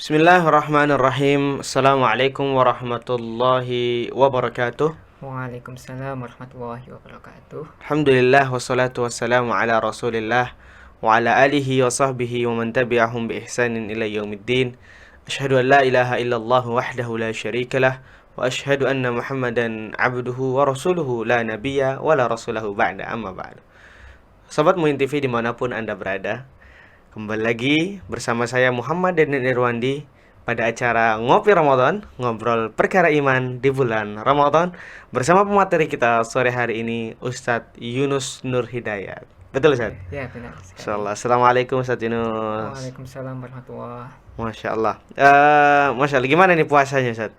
Bismillahirrahmanirrahim. Assalamualaikum warahmatullahi wabarakatuh. Waalaikumsalam warahmatullahi wabarakatuh. Alhamdulillah wassalatu wassalamu ala Rasulillah wa ala alihi wa sahbihi wa man tabi'ahum bi ihsanin ila yaumiddin. Asyhadu an la ilaha illallah wahdahu la syarikalah wa asyhadu anna Muhammadan abduhu wa rasuluhu la nabiyya wa la rasulahu ba'da, amma ba'du. Sobat Muin TV dimanapun Anda berada, kembali lagi bersama saya Muhammad Deden Irwandi pada acara Ngopi Ramadan, ngobrol perkara iman di bulan Ramadan bersama pemateri kita sore hari ini Ustadz Yunus Nur Hidayat. Betul Ustadz? Ya, benar sekali. Insyaallah. Assalamualaikum Ustadz Yunus. Waalaikumsalam warahmatullahi. Masya Allah. Masya Allah, gimana nih puasanya Ustadz?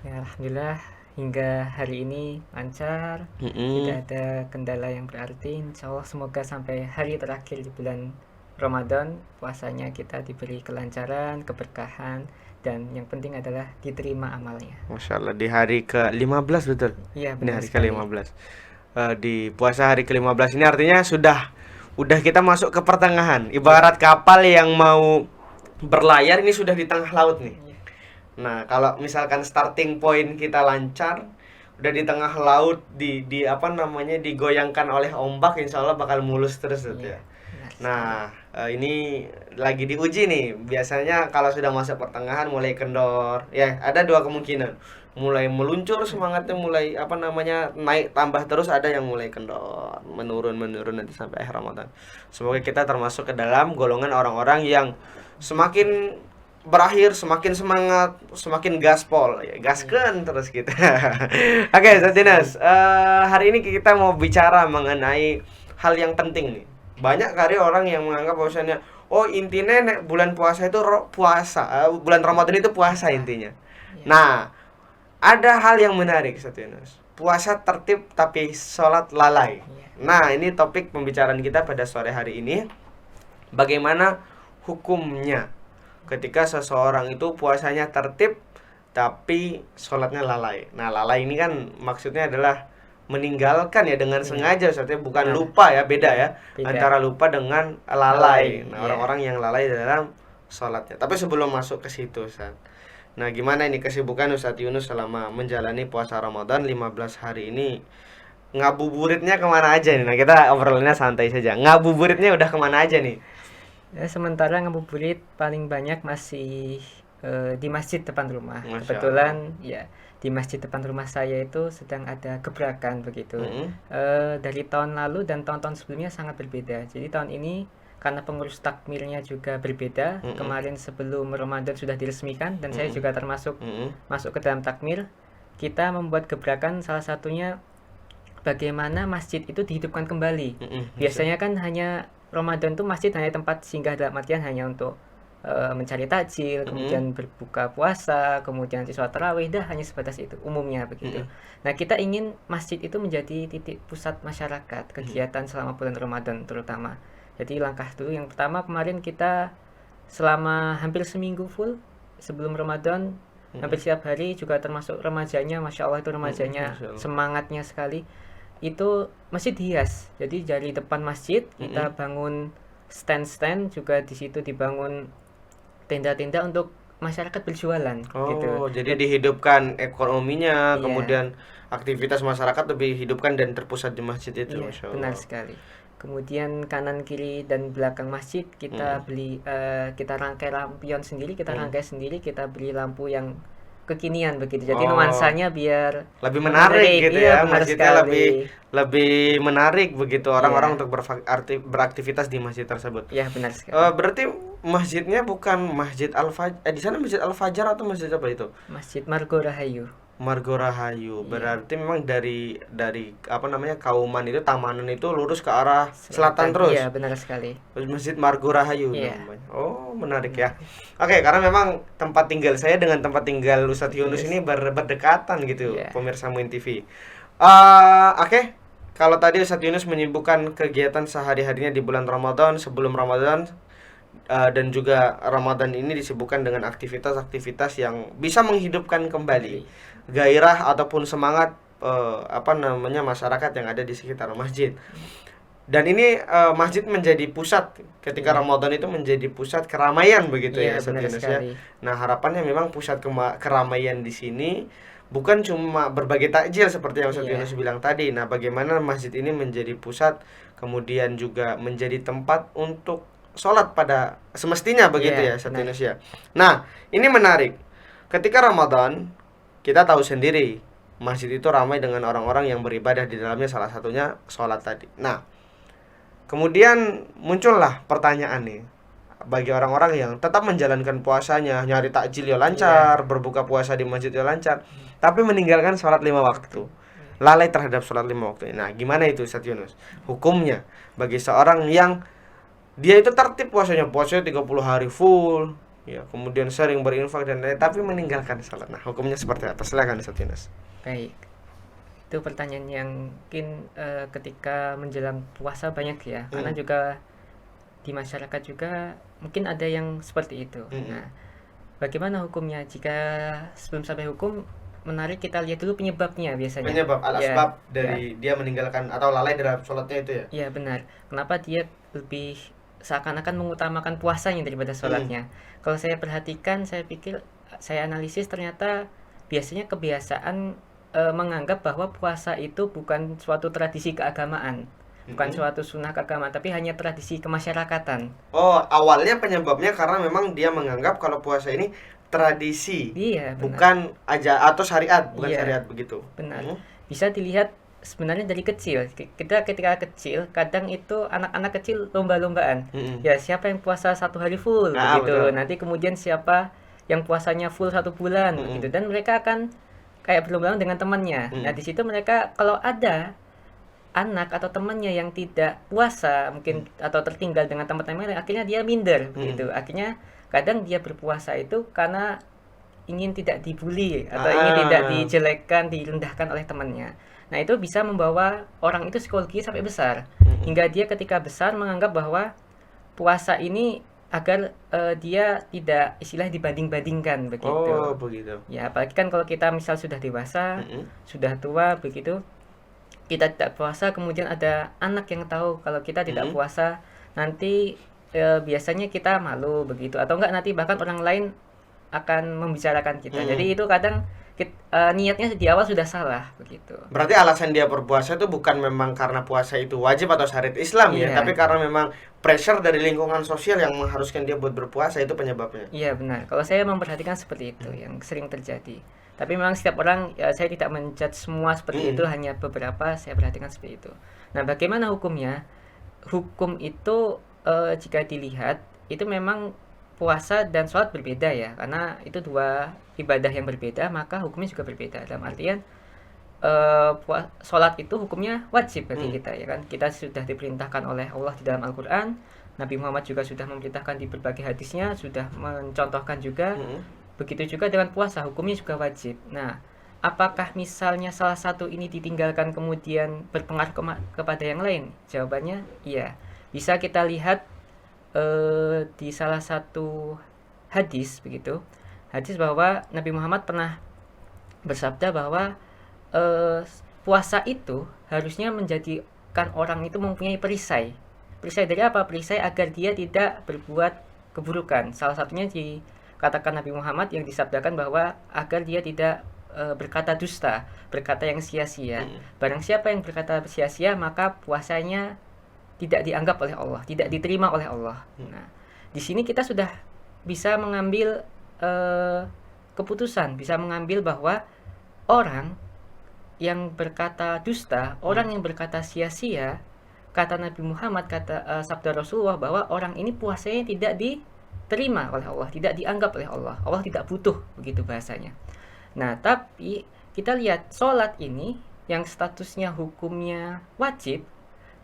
Ya, alhamdulillah hingga hari ini lancar. Tidak ada kendala yang berarti. Insya Allah semoga sampai hari terakhir di bulan Ramadan puasanya kita diberi kelancaran, keberkahan, dan yang penting adalah diterima amalnya. Masya Allah, di hari ke-15 betul? Iya, Ini benar hari sekali. ke-15. Di puasa hari ke-15 ini artinya udah kita masuk ke pertengahan. Ibarat kapal yang mau berlayar ini sudah di tengah laut nih. Iya. Nah, kalau misalkan starting point kita lancar, udah di tengah laut, di apa namanya, digoyangkan oleh ombak, insya Allah bakal mulus terus gitu ya. Iya, benar sekali. Nah, ini lagi diuji nih. Biasanya kalau sudah masuk pertengahan mulai kendor. Ya, ada dua kemungkinan. Mulai meluncur semangatnya, mulai apa namanya, naik tambah terus, ada yang mulai kendor, menurun nanti sampai akhir Ramadan. Semoga kita termasuk ke dalam golongan orang-orang yang semakin berakhir semakin semangat, semakin gaspol, ya gasken terus kita. Oke, Ustaz Dinas, hari ini kita mau bicara mengenai hal yang penting nih. Banyak kali orang yang menganggap bahwasanya intinya bulan puasa itu bulan Ramadan itu puasa intinya. Iya. Nah, ada hal yang menarik Ustaz Yunus. Puasa tertib tapi sholat lalai. Iya. Nah, ini topik pembicaraan kita pada sore hari ini. Bagaimana hukumnya ketika seseorang itu puasanya tertib tapi sholatnya lalai. Nah, lalai ini kan maksudnya adalah meninggalkan ya dengan sengaja, artinya bukan lupa ya, beda ya. Beda. Antara lupa dengan lalai. Nah, Iya. orang-orang yang lalai dalam sholatnya. Tapi sebelum masuk ke situ, Ustaz. Nah, gimana ini kesibukan Ustadz Yunus selama menjalani puasa Ramadan 15 hari ini? Ngabuburitnya kemana aja nih? Nah, kita obrolannya santai saja. Ngabuburitnya udah kemana aja nih? Ya, sementara ngabuburit paling banyak masih di masjid depan rumah. Masya Kebetulan ya di masjid depan rumah saya itu sedang ada gebrakan begitu. Dari tahun lalu dan tahun-tahun sebelumnya sangat berbeda. Jadi tahun ini karena pengurus takmirnya juga berbeda. Kemarin sebelum Ramadan sudah diresmikan dan saya juga termasuk masuk ke dalam takmir. Kita membuat gebrakan salah satunya bagaimana masjid itu dihidupkan kembali. Biasanya kan hanya Ramadan tuh masjid hanya tempat singgah, dalam artian hanya untuk mencari takjil, kemudian berbuka puasa, kemudian sholat tarawih, dah hanya sebatas itu umumnya begitu. Nah, kita ingin masjid itu menjadi titik pusat masyarakat, kegiatan selama bulan Ramadan terutama. Jadi langkah dulu yang pertama kemarin kita selama hampir seminggu full sebelum Ramadan, hampir setiap hari, juga termasuk remajanya, Masya Allah itu remajanya Masya Allah. semangatnya sekali. Itu masjid hias, jadi dari depan masjid kita bangun stand-stand, juga di situ dibangun tenda-tenda untuk masyarakat berjualan gitu. Jadi dihidupkan ekonominya, Iya. kemudian aktivitas masyarakat lebih hidupkan dan terpusat di masjid itu, Iya, Masya benar Allah. sekali. Kemudian kanan kiri dan belakang masjid kita beli kita rangkai lampion sendiri, kita rangkai sendiri, kita beli lampu yang kekinian begitu. Jadi nuansanya biar Lebih menarik gitu ya, Iya, benar masjidnya sekali. lebih menarik begitu orang-orang Iya. untuk beraktivitas di masjid tersebut. Ya, benar sekali. Berarti masjidnya bukan Masjid Al-Fajar, di sana Masjid Al-Fajar atau masjid apa itu? Masjid Margo Rahayu. Margo Rahayu. Berarti memang dari apa namanya, Kauman itu, Tamanan itu lurus ke arah selatan terus. Iya, benar sekali. Masjid Margo Rahayu Iya. namanya. Oh, menarik ya. Oke, karena memang tempat tinggal saya dengan tempat tinggal Ustadz Yunus ini berdekatan gitu, Iya. pemirsa Muin TV. Oke. Kalau tadi Ustadz Yunus menyibukkan kegiatan sehari-harinya di bulan Ramadan, sebelum Ramadan, dan juga Ramadan ini disibukkan dengan aktivitas-aktivitas yang bisa menghidupkan kembali gairah ataupun semangat apa namanya, masyarakat yang ada di sekitar masjid. Dan ini masjid menjadi pusat ketika Ramadan itu menjadi pusat keramaian begitu ya Ustaz benar Yunus ya. sekali. Nah, harapannya memang pusat keramaian di sini bukan cuma berbagi takjil seperti yang Ustaz Yunus bilang tadi. Nah, bagaimana masjid ini menjadi pusat, kemudian juga menjadi tempat untuk sholat pada semestinya begitu ya Ustaz Yunus ya. Nah, ini menarik. Ketika Ramadan, kita tahu sendiri masjid itu ramai dengan orang-orang yang beribadah di dalamnya, salah satunya sholat tadi. Nah, kemudian muncullah pertanyaan nih bagi orang-orang yang tetap menjalankan puasanya, nyari takjil ya lancar, berbuka puasa di masjid ya lancar, tapi meninggalkan sholat 5 waktu, lalai terhadap sholat 5 waktu. Nah, gimana itu Ustaz Yunus? Hukumnya bagi seorang yang dia itu tertib puasanya 30 hari full, ya, kemudian sering berinfak dan lain, tapi meninggalkan sholat. Nah, hukumnya seperti apa? Silakan Ustaz Yunus. Baik. Itu pertanyaan yang mungkin ketika menjelang puasa banyak ya, karena juga di masyarakat juga mungkin ada yang seperti itu. Nah, bagaimana hukumnya? Jika sebelum sampai hukum, menarik kita lihat dulu penyebabnya biasanya. Penyebab al-asbab dari dia meninggalkan atau lalai dalam sholatnya itu ya? Iya benar. Kenapa dia lebih seakan-akan mengutamakan puasanya daripada sholatnya? Kalau saya perhatikan, saya pikir, saya analisis, ternyata biasanya kebiasaan menganggap bahwa puasa itu bukan suatu tradisi keagamaan, bukan suatu sunnah keagamaan, tapi hanya tradisi kemasyarakatan. Oh, awalnya penyebabnya karena memang dia menganggap kalau puasa ini tradisi, bukan aja atau syariat, bukan syariat begitu. Benar. Bisa dilihat sebenarnya dari kecil. Kita ketika kecil, kadang itu anak-anak kecil lomba-lombaan. Ya, siapa yang puasa 1 hari full begitu. Betul. Nanti kemudian siapa yang puasanya full 1 bulan begitu, dan mereka akan kayak berlomba dengan temannya. Nah, di situ mereka kalau ada anak atau temannya yang tidak puasa mungkin atau tertinggal dengan teman-temannya, akhirnya dia minder begitu. Akhirnya kadang dia berpuasa itu karena ingin tidak dibully atau ingin tidak dijelekkan, direndahkan oleh temannya. Nah, itu bisa membawa orang itu psikologi sampai besar, hingga dia ketika besar menganggap bahwa puasa ini agar dia tidak istilah dibanding-bandingkan begitu. Oh, begitu. Ya, apalagi kan kalau kita misal sudah dewasa, sudah tua begitu, kita tidak puasa, kemudian ada anak yang tahu kalau kita tidak puasa, nanti biasanya kita malu begitu, atau enggak nanti bahkan orang lain akan membicarakan kita. Jadi itu kadang niatnya di awal sudah salah begitu. Berarti alasan dia berpuasa itu bukan memang karena puasa itu wajib atau syariat Islam ya, tapi karena memang pressure dari lingkungan sosial yang mengharuskan dia buat berpuasa, itu penyebabnya. Iya benar. Kalau saya memperhatikan seperti itu yang sering terjadi. Tapi memang setiap orang, ya, saya tidak menjudge semua seperti itu, hanya beberapa saya perhatikan seperti itu. Nah, bagaimana hukumnya? Hukum itu jika dilihat itu memang puasa dan sholat berbeda ya, karena itu dua ibadah yang berbeda, maka hukumnya juga berbeda. Dalam artian sholat itu hukumnya wajib bagi kita ya kan. Kita sudah diperintahkan oleh Allah di dalam Al-Quran, Nabi Muhammad juga sudah memberitakan di berbagai hadisnya, sudah mencontohkan juga. Begitu juga dengan puasa, hukumnya juga wajib. Nah, apakah misalnya salah satu ini ditinggalkan kemudian berpengaruh kepada yang lain? Jawabannya iya. Bisa kita lihat di salah satu hadis begitu. Hadis bahwa Nabi Muhammad pernah bersabda bahwa puasa itu harusnya menjadikan orang itu mempunyai perisai. Perisai dari apa? Perisai agar dia tidak berbuat keburukan. Salah satunya dikatakan Nabi Muhammad yang disabdakan bahwa agar dia tidak berkata dusta, berkata yang sia-sia. Barang siapa yang berkata sia-sia, maka puasanya tidak dianggap oleh Allah, tidak diterima oleh Allah. Nah, di sini kita sudah bisa mengambil keputusan, bisa mengambil bahwa orang yang berkata dusta, orang yang berkata sia-sia, kata Nabi Muhammad, kata sabda Rasulullah bahwa orang ini puasanya tidak diterima oleh Allah, tidak dianggap oleh Allah. Allah tidak butuh, begitu bahasanya. Nah, tapi kita lihat sholat ini yang statusnya hukumnya wajib,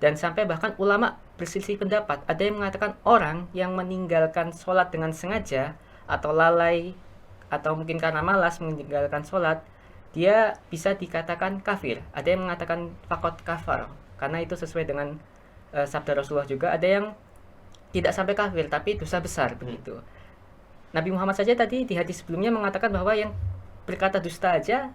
dan sampai bahkan ulama berselisih pendapat. Ada yang mengatakan orang yang meninggalkan sholat dengan sengaja atau lalai atau mungkin karena malas meninggalkan sholat, dia bisa dikatakan kafir. Ada yang mengatakan faqad kafar, karena itu sesuai dengan sabda Rasulullah juga. Ada yang tidak sampai kafir tapi dosa besar begitu. Nabi Muhammad saja tadi di hadis sebelumnya mengatakan bahwa yang berkata dusta aja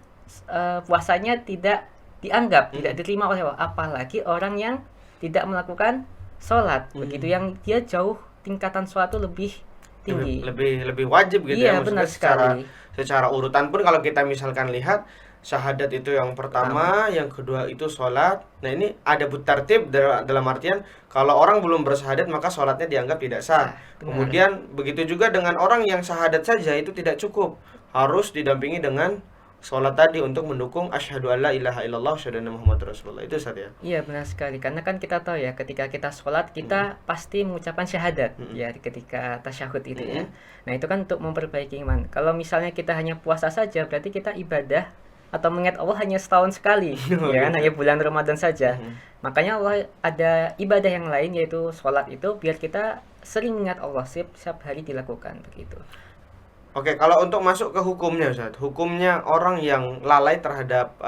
puasanya tidak dianggap, tidak diterima oleh Allah, apalagi orang yang tidak melakukan sholat, begitu, yang dia jauh tingkatan sholat itu lebih tinggi. Lebih wajib gitu Iya, ya, maksudnya benar sekali. secara urutan pun kalau kita misalkan lihat syahadat itu yang pertama, yang kedua itu sholat. Nah ini ada tertib dalam artian kalau orang belum bersyahadat maka sholatnya dianggap tidak sah. Benar. Kemudian begitu juga dengan orang yang syahadat saja itu tidak cukup, harus didampingi dengan sholat tadi untuk mendukung asyhadu alla ilaha illallah asyhadu anna muhammadar rasulullah. Itu Ustaz ya. Iya, benar sekali. Karena kan kita tahu ya, ketika kita sholat kita pasti mengucapkan syahadat ya ketika tasyahud itu ya. Nah itu kan untuk memperbaiki iman. Kalau misalnya kita hanya puasa saja, berarti kita ibadah atau mengingat Allah hanya setahun sekali, ya kan, hanya bulan Ramadan saja. Makanya Allah ada ibadah yang lain, yaitu sholat itu, biar kita sering mengingat Allah, setiap hari dilakukan begitu. Oke, kalau untuk masuk ke hukumnya Ustaz, hukumnya orang yang lalai terhadap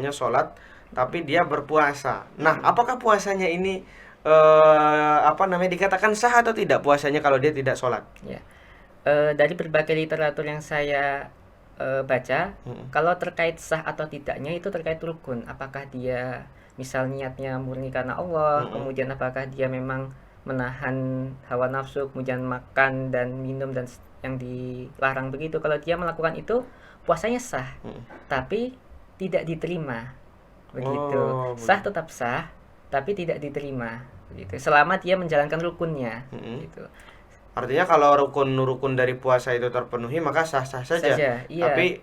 sholat tapi dia berpuasa. Nah, apakah puasanya ini dikatakan sah atau tidak puasanya kalau dia tidak sholat? Ya, dari berbagai literatur yang saya baca, kalau terkait sah atau tidaknya itu terkait rukun. Apakah dia misal niatnya murni karena Allah, kemudian apakah dia memang menahan hawa nafsu, kemudian makan dan minum dan yang dilarang begitu. Kalau dia melakukan itu, puasanya sah, tapi tidak diterima begitu. Sah tetap sah, tapi tidak diterima begitu, selama dia menjalankan rukunnya gitu. Artinya kalau rukun dari puasa itu terpenuhi maka sah-sah saja. Iya. Tapi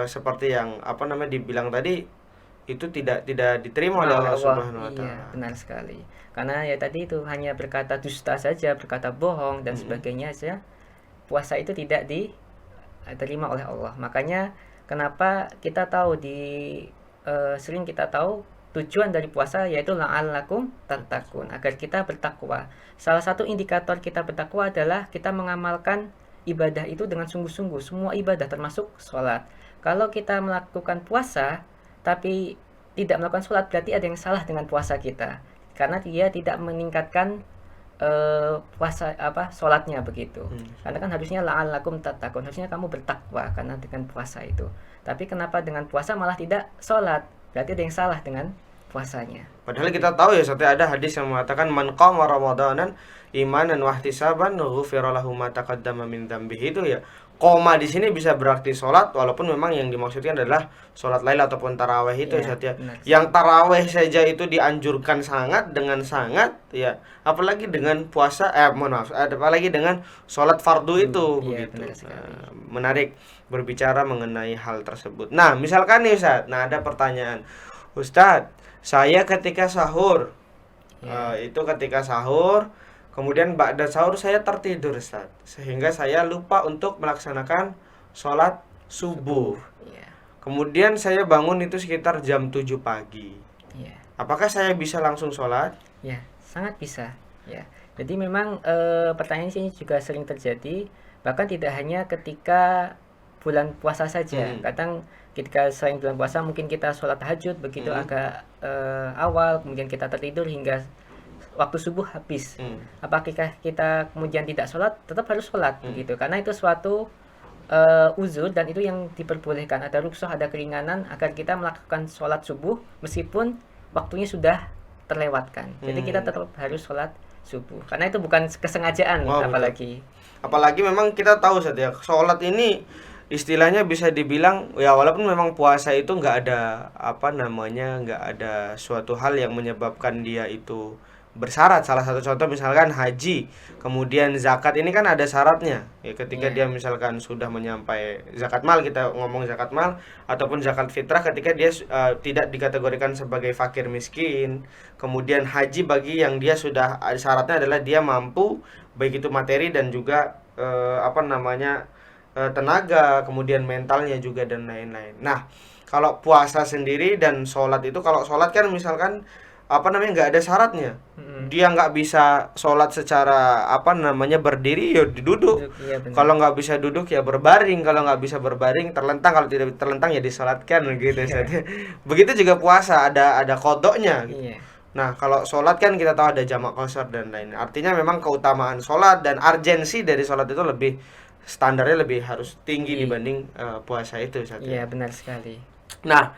seperti yang dibilang tadi, itu tidak diterima oleh Allah Subhanahu wa taala. Iya, benar sekali. Karena ya tadi itu hanya berkata dusta saja, berkata bohong dan sebagainya saja. Puasa itu tidak diterima oleh Allah. Makanya kenapa kita tahu sering kita tahu tujuan dari puasa yaitu la'allakum tattaqun, agar kita bertakwa. Salah satu indikator kita bertakwa adalah kita mengamalkan ibadah itu dengan sungguh-sungguh, semua ibadah termasuk sholat. Kalau kita melakukan puasa tapi tidak melakukan sholat, berarti ada yang salah dengan puasa kita, karena dia tidak meningkatkan sholatnya begitu. Karena kan harusnya la'allakum tattaqun, harusnya kamu bertakwa karena dengan puasa itu. Tapi kenapa dengan puasa malah tidak sholat? Berarti ada yang salah dengan puasanya. Padahal kita tahu ya, ada hadis yang mengatakan man qama ramadanan imanan wa ihtisaban ghufira lahu ma taqaddama min dzambihi. Itu ya, koma di sini bisa berarti sholat, walaupun memang yang dimaksudkan adalah sholat lail ataupun taraweh itu ya. Yang taraweh saja itu dianjurkan dengan sangat ya, apalagi dengan puasa apalagi dengan sholat fardu itu begitu. Menarik berbicara mengenai hal tersebut. Nah, misalkan nih Ustaz, ada pertanyaan, Ustaz, saya ketika sahur ketika sahur, kemudian ba'da sahur saya tertidur Ustaz, sehingga saya lupa untuk melaksanakan sholat subuh. Kemudian saya bangun itu sekitar jam 7 pagi. Apakah saya bisa langsung sholat? Ya, sangat bisa. Ya, jadi memang pertanyaan ini juga sering terjadi, bahkan tidak hanya ketika bulan puasa saja. Kadang ketika selain bulan puasa mungkin kita sholat tahajud begitu agak awal, kemudian kita tertidur hingga waktu subuh habis. Apakah kita kemudian tidak sholat? Tetap harus sholat begitu, karena itu suatu uzur dan itu yang diperbolehkan. Ada rukhsah, ada keringanan agar kita melakukan sholat subuh meskipun waktunya sudah terlewatkan. Jadi kita tetap harus sholat subuh, karena itu bukan kesengajaan. Apalagi memang kita tahu saja sholat ini istilahnya bisa dibilang ya, walaupun memang puasa itu nggak ada nggak ada suatu hal yang menyebabkan dia itu bersyarat. Salah satu contoh misalkan haji, kemudian zakat, ini kan ada syaratnya ya, ketika dia misalkan sudah menyampai zakat mal, kita ngomong zakat mal ataupun zakat fitrah, ketika dia tidak dikategorikan sebagai fakir miskin. Kemudian haji bagi yang dia sudah syaratnya adalah dia mampu, baik itu materi dan juga tenaga, kemudian mentalnya juga dan lain-lain. Nah, kalau puasa sendiri dan sholat itu, kalau sholat kan misalkan nggak ada syaratnya. Dia nggak bisa sholat secara berdiri ya duduk. Kalau nggak bisa duduk ya berbaring. Kalau nggak bisa berbaring terlentang. Kalau tidak terlentang ya disolatkan gitu. Begitu juga puasa, ada kodoknya gitu. Nah, kalau sholat kan kita tahu ada jamak qashar dan lain. Artinya memang keutamaan sholat dan urgensi dari sholat itu standarnya lebih harus tinggi dibanding puasa itu. Iya, benar sekali. Nah,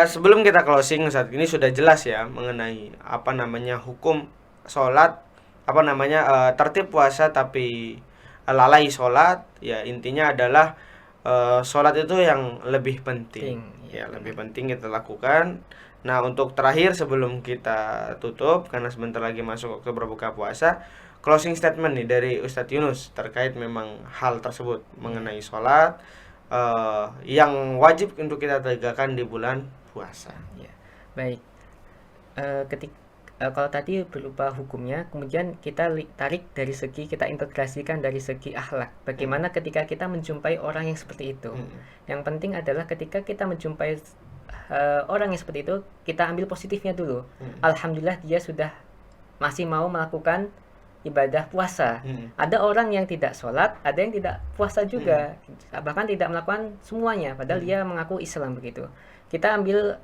Sebelum kita closing, saat ini sudah jelas ya mengenai apa namanya hukum sholat, apa namanya tertib puasa tapi lalai sholat. Ya intinya adalah sholat itu yang lebih penting. Ya lebih penting kita lakukan. Nah untuk terakhir sebelum kita tutup karena sebentar lagi masuk waktu berbuka puasa, closing statement nih dari Ustadz Yunus terkait memang hal tersebut mengenai sholat yang wajib untuk kita tegakkan di bulan puasa. Ya, baik. Kalau tadi berupa hukumnya, kemudian kita tarik dari segi, kita integrasikan dari segi akhlak. Bagaimana ketika kita menjumpai orang yang seperti itu? Yang penting adalah ketika kita menjumpai orang yang seperti itu, kita ambil positifnya dulu. Alhamdulillah dia sudah masih mau melakukan ibadah puasa. Ada orang yang tidak sholat, ada yang tidak puasa juga, bahkan tidak melakukan semuanya, padahal dia mengaku Islam begitu. Kita ambil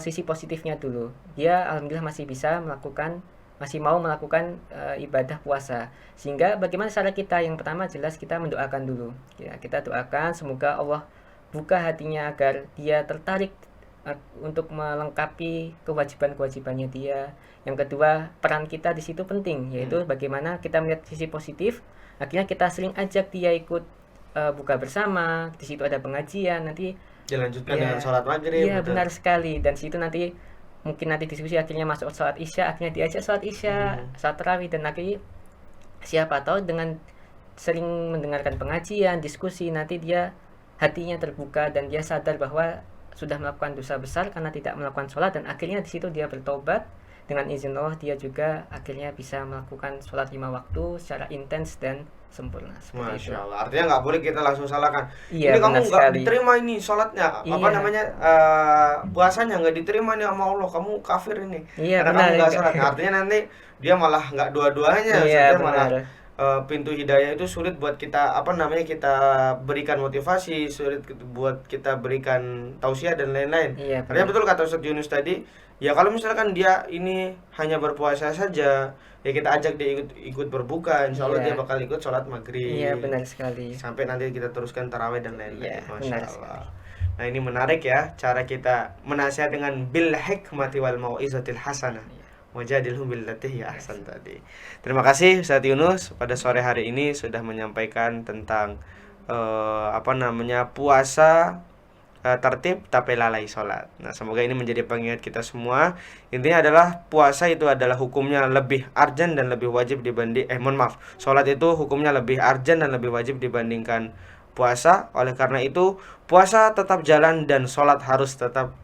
sisi positifnya dulu. Dia alhamdulillah masih bisa melakukan, masih mau melakukan ibadah puasa. Sehingga bagaimana cara kita? Yang pertama jelas kita mendoakan dulu. Ya, kita doakan semoga Allah buka hatinya agar dia tertarik untuk melengkapi kewajiban-kewajibannya dia. Yang kedua, peran kita di situ penting, yaitu bagaimana kita melihat sisi positif. Akhirnya kita sering ajak dia ikut buka bersama. Di situ ada pengajian, nanti dilanjutkan dengan sholat maghrib. Iya benar sekali. Dan situ nanti mungkin nanti diskusi akhirnya masuk sholat isya, akhirnya diajak sholat isya, sholat tarawih, dan akhirnya siapa tahu dengan sering mendengarkan pengajian, diskusi, nanti dia hatinya terbuka dan dia sadar bahwa sudah melakukan dosa besar karena tidak melakukan sholat, dan akhirnya di situ dia bertobat. Dengan izin Allah dia juga akhirnya bisa melakukan sholat 5 waktu secara intens dan sempurna. Masya Allah. Artinya nggak boleh kita langsung salahkan. Iya, ini kamu nggak diterima ini sholatnya, apa Iya. namanya puasanya nggak diterima nih sama Allah. Kamu kafir ini. Iya, karena benar, kamu nggak iya. sholat. Nah, artinya nanti dia malah nggak dua-duanya. Iya, malah benar. pintu hidayah itu sulit buat kita apa namanya kita berikan motivasi, sulit buat kita berikan tausiah dan lain-lain. Iya, Artinya benar. betul kata Ustadz Yunus tadi, ya kalau misalkan dia ini hanya berpuasa saja, ya kita ajak dia ikut berbuka, insya Allah dia Iya. bakal ikut sholat maghrib. Iya, benar sekali. Sampai nanti kita teruskan tarawih dan lain-lain. Iya, Masya benar Allah. Nah ini menarik ya cara kita menasihat dengan bil hikmati wal mau'izatil hasanah. Wajadilhum billati hiya ahsan tadi. Terima kasih Ustadz Yunus pada sore hari ini sudah menyampaikan tentang apa namanya puasa tertib tapi lalai sholat. Nah semoga ini menjadi pengingat kita semua. Intinya adalah puasa itu adalah hukumnya lebih arjan dan lebih wajib dibanding sholat itu hukumnya lebih arjan dan lebih wajib dibandingkan puasa. Oleh karena itu puasa tetap jalan dan sholat harus tetap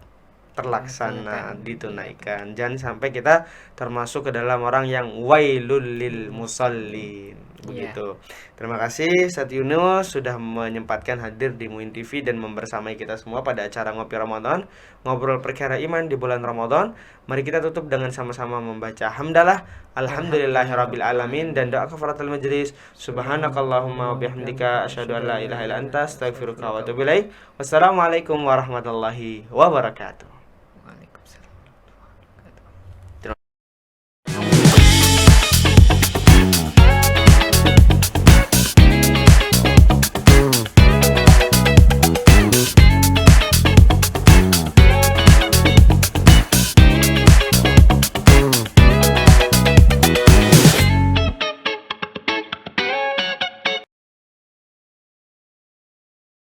terlaksana, ditunaikan. Jangan sampai kita termasuk ke dalam orang yang wailul lil musallin. Begitu. Terima kasih Ustadz Yunus sudah menyempatkan hadir di Muin TV dan membersamai kita semua pada acara Ngopi Ramadan, ngobrol perkara iman di bulan Ramadan. Mari kita tutup dengan sama-sama membaca hamdalah alhamdulillahirabbil alamin dan doa kafaratul majlis. Subhanakallahumma wa bihamdika asyhadu an la ilaha illa anta astaghfiruka wa atubu ilaik. Wassalamualaikum warahmatullahi wabarakatuh.